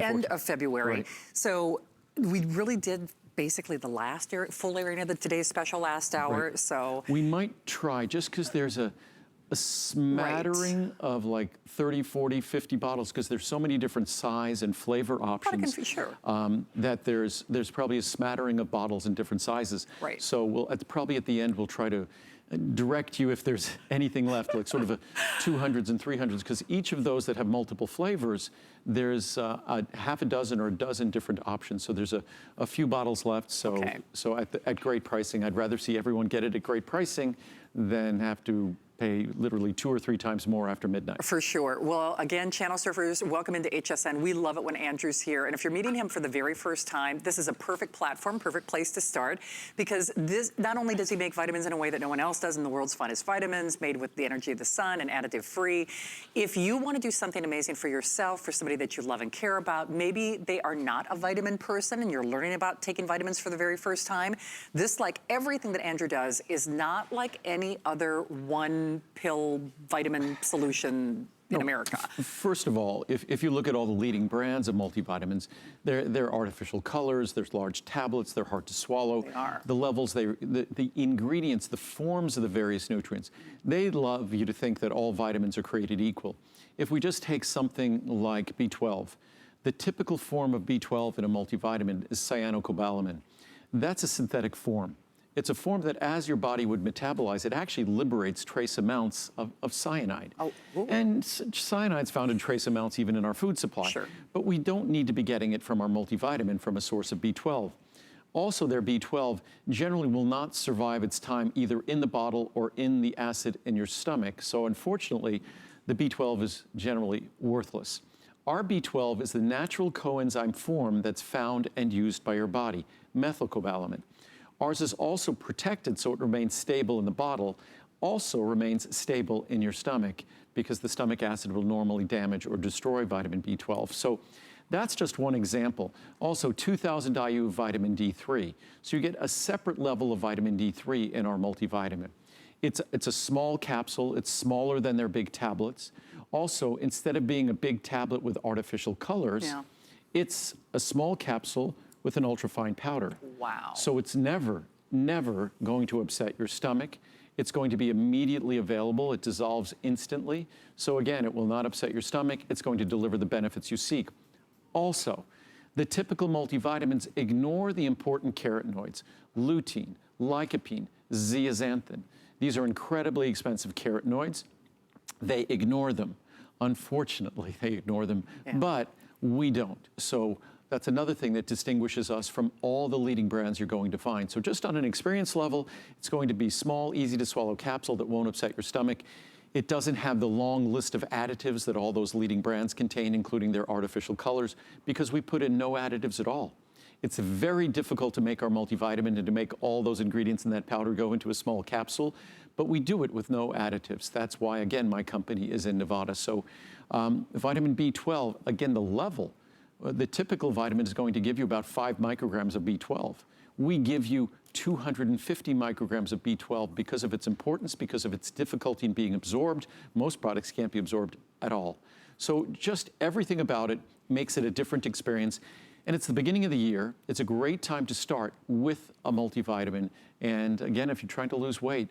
end of February. Right. So we really did basically the last full airing of today's special last hour. Right. So we might try, just because there's a smattering of like 30, 40, 50 bottles, because there's so many different size and flavor options, sure. that there's probably a smattering of bottles in different sizes. Right. So we'll probably at the end we'll try to direct you if there's anything left, like sort of a 200s and 300s, because each of those that have multiple flavors, there's a half a dozen or a dozen different options. So there's a few bottles left. So so at great pricing, I'd rather see everyone get it at great pricing than have to pay literally 2 or 3 times more after midnight. For sure. Well, again, channel surfers, welcome into HSN. We love it when Andrew's here. And if you're meeting him for the very first time, this is a perfect platform, perfect place to start, because this, not only does he make vitamins in a way that no one else does in the world's finest vitamins, made with the energy of the sun and additive free. If you want to do something amazing for yourself, for somebody that you love and care about, maybe they are not a vitamin person and you're learning about taking vitamins for the very first time, this, like everything that Andrew does, is not like any other one pill vitamin solution in America. First of all, if you look at all the leading brands of multivitamins, they're artificial colors, there's large tablets, they're hard to swallow. They are. The levels, the ingredients, the forms of the various nutrients, they love you to think that all vitamins are created equal. If we just take something like B12, the typical form of B12 in a multivitamin is cyanocobalamin. That's a synthetic form. It's a form that as your body would metabolize, it actually liberates trace amounts of cyanide. And cyanide's found in trace amounts even in our food supply. Sure. But we don't need to be getting it from our multivitamin from a source of B12. Also, their B12 generally will not survive its time either in the bottle or in the acid in your stomach. So unfortunately, the B12 is generally worthless. Our B12 is the natural coenzyme form that's found and used by your body, methylcobalamin. Ours is also protected so it remains stable in the bottle, also remains stable in your stomach, because the stomach acid will normally damage or destroy vitamin B12. So that's just one example. Also 2000 IU vitamin D3. So you get a separate level of vitamin D3 in our multivitamin. It's a small capsule, it's smaller than their big tablets. Also, instead of being a big tablet with artificial colors, it's a small capsule with an ultrafine powder. Wow. So it's never going to upset your stomach. It's going to be immediately available. It dissolves instantly. So again, it will not upset your stomach. It's going to deliver the benefits you seek. Also, the typical multivitamins ignore the important carotenoids, lutein, lycopene, zeaxanthin. These are incredibly expensive carotenoids. They ignore them. Unfortunately, they ignore them, but we don't. So that's another thing that distinguishes us from all the leading brands you're going to find. So just on an experience level, it's going to be small, easy to swallow capsule that won't upset your stomach. It doesn't have the long list of additives that all those leading brands contain, including their artificial colors, because we put in no additives at all. It's very difficult to make our multivitamin and to make all those ingredients in that powder go into a small capsule, but we do it with no additives. That's why, again, my company is in Nevada. So vitamin B12, again, the level, the typical vitamin is going to give you about 5 micrograms of B12. We give you 250 micrograms of B12 because of its importance, because of its difficulty in being absorbed. Most products can't be absorbed at all. So just everything about it makes it a different experience. And it's the beginning of the year. It's a great time to start with a multivitamin. And again, if you're trying to lose weight,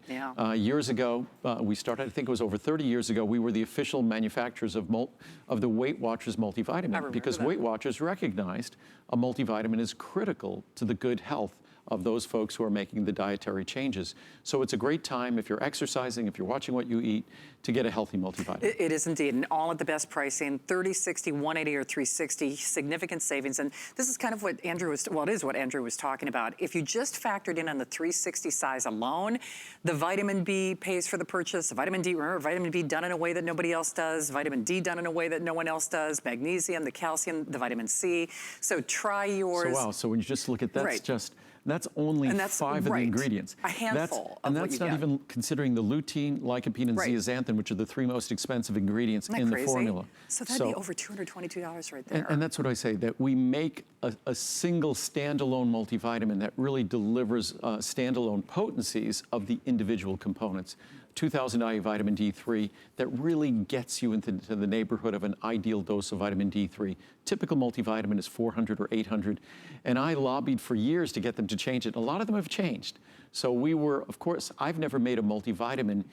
years ago, we started, I think it was over 30 years ago, we were the official manufacturers of the Weight Watchers multivitamin, because Weight Watchers recognized a multivitamin is critical to the good health of those folks who are making the dietary changes. So it's a great time if you're exercising, if you're watching what you eat, to get a healthy multivitamin. It is indeed, and all at the best pricing, 30, 60, 180, or 360, significant savings. And this is kind of what Andrew was, well, it is what Andrew was talking about. If you just factored in on the 360 size alone, the vitamin B pays for the purchase, the vitamin D, remember, vitamin B done in a way that nobody else does, vitamin D done in a way that no one else does, magnesium, the calcium, the vitamin C. So try yours. So wow, so when you just look at that, that's only 5 of the ingredients. A handful and that's not even considering the lutein, lycopene, and zeaxanthin, which are the 3 most expensive ingredients in the formula. So that'd be over $222 right there. And that's what I say, that we make a single standalone multivitamin that really delivers standalone potencies of the individual components. 2000 IU vitamin D3 that really gets you into the neighborhood of an ideal dose of vitamin D3. Typical multivitamin is 400 or 800, and I lobbied for years to get them to change it. A lot of them have changed. So we were, of course, I've never made a multivitamin.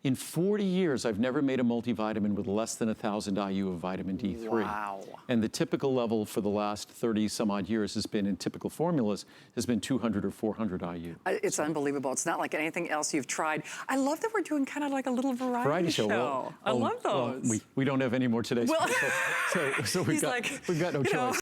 In 40 years, I've never made a multivitamin with less than 1,000 IU of vitamin D3. Wow. And the typical level for the last 30 some odd years has been, in typical formulas, has been 200 or 400 IU. It's unbelievable. It's not like anything else you've tried. I love that we're doing kind of like a little variety show. Well, I love those. Well, we don't have any more today, Well, so we've got no choice.